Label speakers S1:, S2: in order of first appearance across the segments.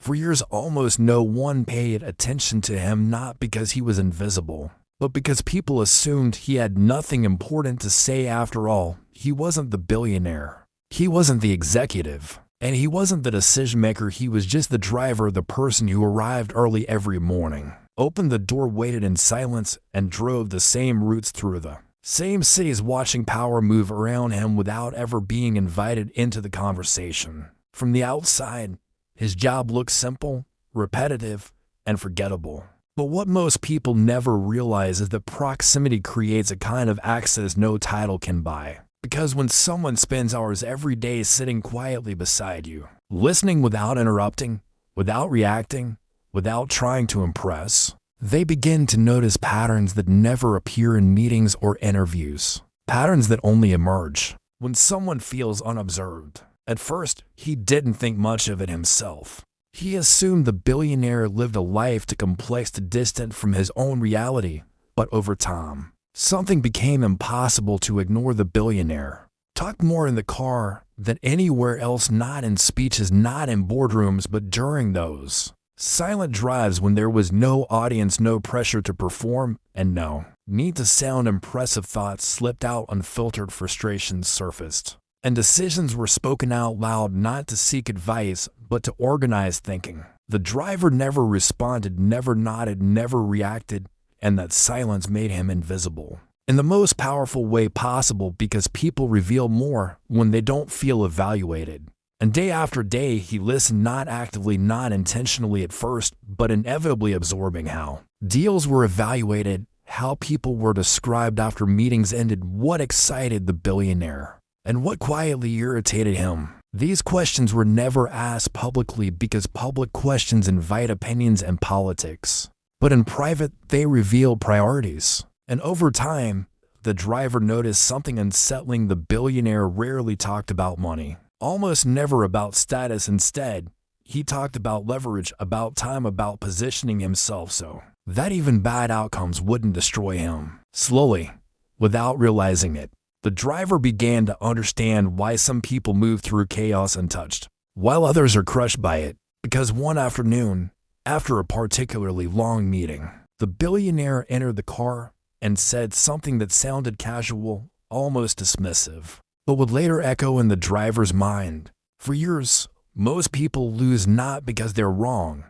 S1: For years, almost no one paid attention to him, not because he was invisible, but because people assumed he had nothing important to say. After all, he wasn't the billionaire. He wasn't the executive. And he wasn't the decision maker. He was just the driver, the person who arrived early every morning, opened the door, waited in silence, and drove the same routes through the same cities, watching power move around him without ever being invited into the conversation. From the outside, his job looked simple, repetitive, and forgettable. But what most people never realize is that proximity creates a kind of access no title can buy. Because when someone spends hours every day sitting quietly beside you, listening without interrupting, without reacting, without trying to impress, they begin to notice patterns that never appear in meetings or interviews. Patterns that only emerge when someone feels unobserved. At first, he didn't think much of it himself. He assumed the billionaire lived a life too complex to distant from his own reality. But over time, something became impossible to ignore. The billionaire talked more in the car than anywhere else, not in speeches, not in boardrooms, but during those silent drives when there was no audience, no pressure to perform, and no need to sound impressive. Thoughts slipped out, unfiltered frustrations surfaced, and decisions were spoken out loud, not to seek advice, but to organize thinking. The driver never responded, never nodded, never reacted, and that silence made him invisible in the most powerful way possible, because people reveal more when they don't feel evaluated. And day after day, he listened, not actively, not intentionally at first, but inevitably absorbing how deals were evaluated, how people were described after meetings ended, what excited the billionaire, and what quietly irritated him. These questions were never asked publicly because public questions invite opinions and politics. But in private, they reveal priorities. And over time, the driver noticed something unsettling. The billionaire rarely talked about money, almost never about status. Instead, he talked about leverage, about time, about positioning himself so that even bad outcomes wouldn't destroy him. Slowly, without realizing it, the driver began to understand why some people move through chaos untouched, while others are crushed by it. Because one afternoon, after a particularly long meeting, the billionaire entered the car and said something that sounded casual, almost dismissive, but would later echo in the driver's mind. For years, most people lose not because they're wrong,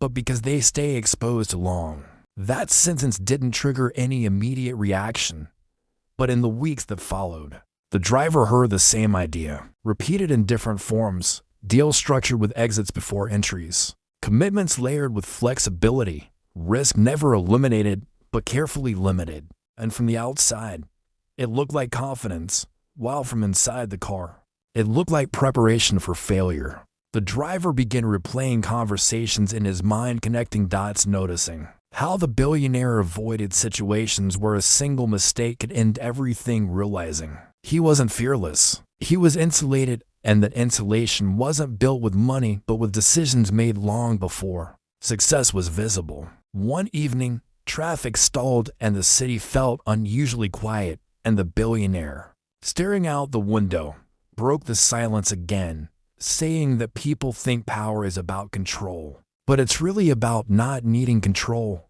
S1: but because they stay exposed too long. That sentence didn't trigger any immediate reaction, but in the weeks that followed, the driver heard the same idea, repeated in different forms: deals structured with exits before entries, commitments layered with flexibility, risk never eliminated but carefully limited. And from the outside, it looked like confidence, while from inside the car, it looked like preparation for failure. The driver began replaying conversations in his mind, connecting dots, noticing how the billionaire avoided situations where a single mistake could end everything, realizing he wasn't fearless, he was insulated, and that insulation wasn't built with money but with decisions made long before success was visible. One evening, traffic stalled and the city felt unusually quiet, and the billionaire, staring out the window, broke the silence again, saying that people think power is about control, but it's really about not needing control.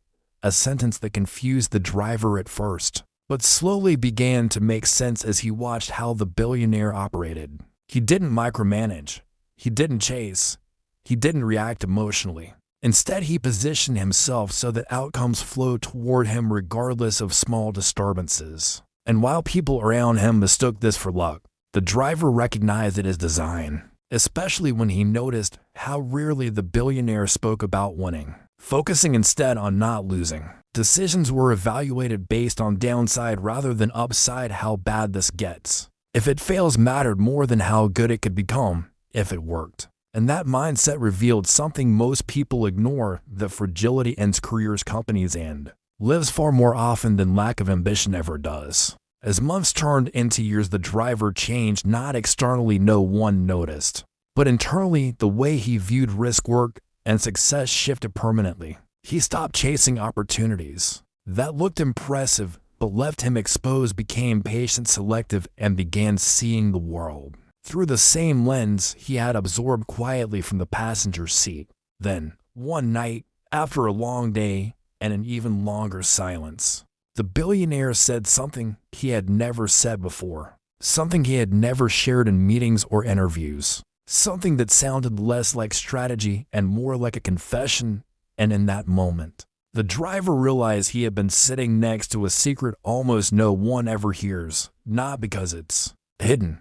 S1: A sentence that confused the driver at first, but slowly began to make sense as he watched how the billionaire operated. He didn't micromanage, he didn't chase, he didn't react emotionally. Instead, he positioned himself so that outcomes flowed toward him regardless of small disturbances. And while people around him mistook this for luck, the driver recognized it as design, especially when he noticed how rarely the billionaire spoke about winning, focusing instead on not losing. Decisions were evaluated based on downside rather than upside. How bad this gets. If it fails mattered more than how good it could become if it worked. And that mindset revealed something most people ignore: that fragility ends careers, companies, and lives far more often than lack of ambition ever does. As months turned into years, the driver changed, not externally, no one noticed, but internally. The way he viewed risk, work, and success shifted permanently. He stopped chasing opportunities that looked impressive but left him exposed, became patient, selective, and began seeing the world through the same lens he had absorbed quietly from the passenger seat. Then, one night, after a long day and an even longer silence, the billionaire said something he had never said before, something he had never shared in meetings or interviews, something that sounded less like strategy and more like a confession. And in that moment, the driver realized he had been sitting next to a secret almost no one ever hears, not because it's hidden,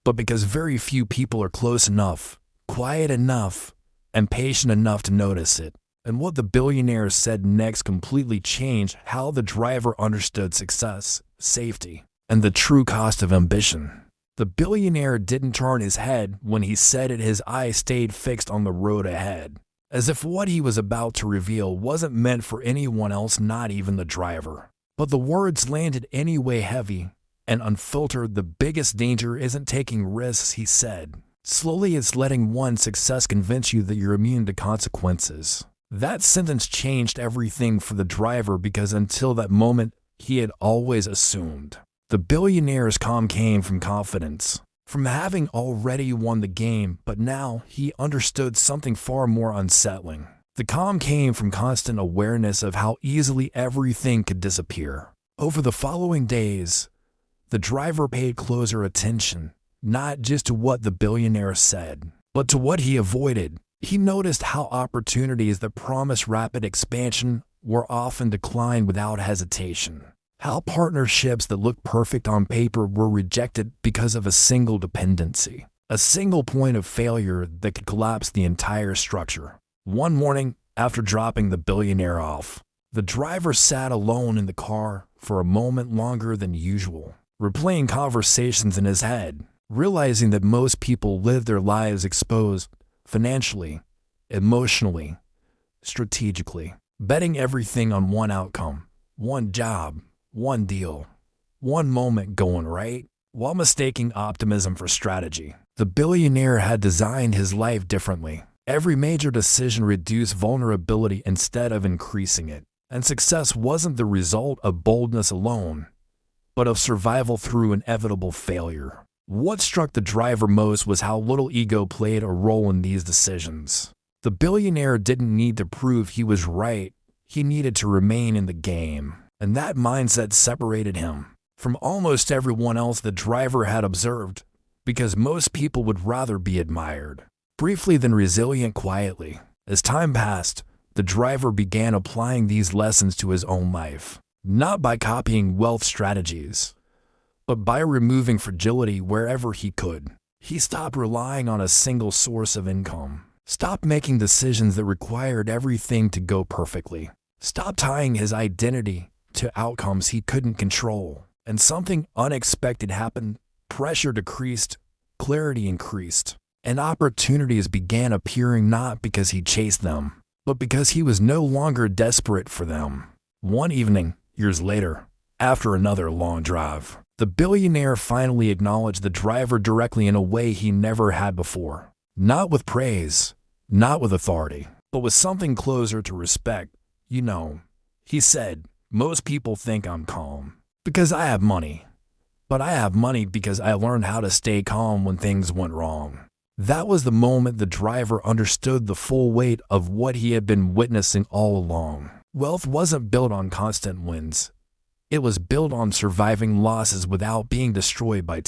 S1: but because very few people are close enough, quiet enough, and patient enough to notice it. And what the billionaire said next completely changed how the driver understood success, safety, and the true cost of ambition. The billionaire didn't turn his head when he said it. His eyes stayed fixed on the road ahead, as if what he was about to reveal wasn't meant for anyone else, not even the driver. But the words landed anyway, heavy and unfiltered. The biggest danger isn't taking risks, he said. Slowly, it's letting one success convince you that you're immune to consequences. That sentence changed everything for the driver, because until that moment, he had always assumed. The billionaire's calm came from confidence, from having already won the game, but now he understood something far more unsettling. The calm came from constant awareness of how easily everything could disappear. Over the following days, the driver paid closer attention, not just to what the billionaire said, but to what he avoided. He noticed how opportunities that promised rapid expansion were often declined without hesitation, how partnerships that looked perfect on paper were rejected because of a single dependency, a single point of failure that could collapse the entire structure. One morning, after dropping the billionaire off, the driver sat alone in the car for a moment longer than usual, replaying conversations in his head, realizing that most people live their lives exposed financially, emotionally, strategically, betting everything on one outcome, one job, one deal, one moment going right, while mistaking optimism for strategy. The billionaire had designed his life differently. Every major decision reduced vulnerability instead of increasing it, and success wasn't the result of boldness alone, but of survival through inevitable failure. What struck the driver most was how little ego played a role in these decisions. The billionaire didn't need to prove he was right, he needed to remain in the game. And that mindset separated him from almost everyone else the driver had observed, because most people would rather be admired briefly than resilient quietly. As time passed, the driver began applying these lessons to his own life, not by copying wealth strategies, but by removing fragility wherever he could. He stopped relying on a single source of income, stopped making decisions that required everything to go perfectly, stopped tying his identity to outcomes he couldn't control. And something unexpected happened. Pressure decreased, clarity increased, and opportunities began appearing not because he chased them, but because he was no longer desperate for them. One evening, years later, after another long drive, the billionaire finally acknowledged the driver directly in a way he never had before. Not with praise, not with authority, but with something closer to respect. You know, he said, most people think I'm calm because I have money, but I have money because I learned how to stay calm when things went wrong. That was the moment the driver understood the full weight of what he had been witnessing all along. Wealth wasn't built on constant wins. It was built on surviving losses without being destroyed by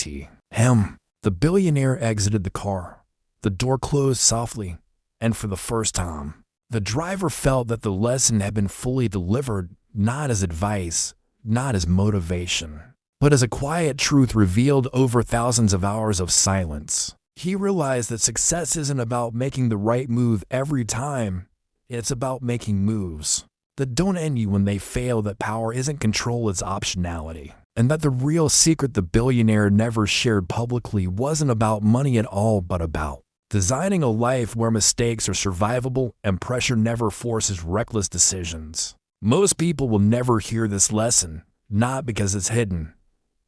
S1: him. The billionaire exited the car. The door closed softly, and for the first time, the driver felt that the lesson had been fully delivered, not as advice, not as motivation, but as a quiet truth revealed over thousands of hours of silence. He realized that success isn't about making the right move every time. It's about making moves that don't end you when they fail, that power isn't control, it's optionality. And that the real secret the billionaire never shared publicly wasn't about money at all, but about designing a life where mistakes are survivable and pressure never forces reckless decisions. Most people will never hear this lesson, not because it's hidden,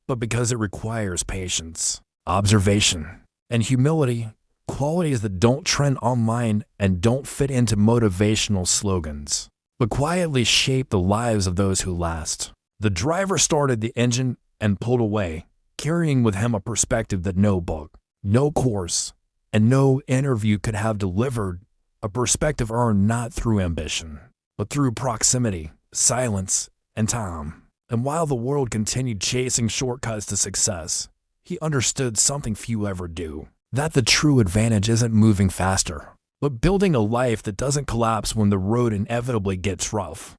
S1: but because it requires patience, observation, and humility, qualities that don't trend online and don't fit into motivational slogans, but quietly shape the lives of those who last. The driver started the engine and pulled away, carrying with him a perspective that no book, no course, and no interview could have delivered. a perspective earned not through ambition, but through proximity, silence, and time. And while the world continued chasing shortcuts to success, he understood something few ever do, that the true advantage isn't moving faster, but building a life that doesn't collapse when the road inevitably gets rough.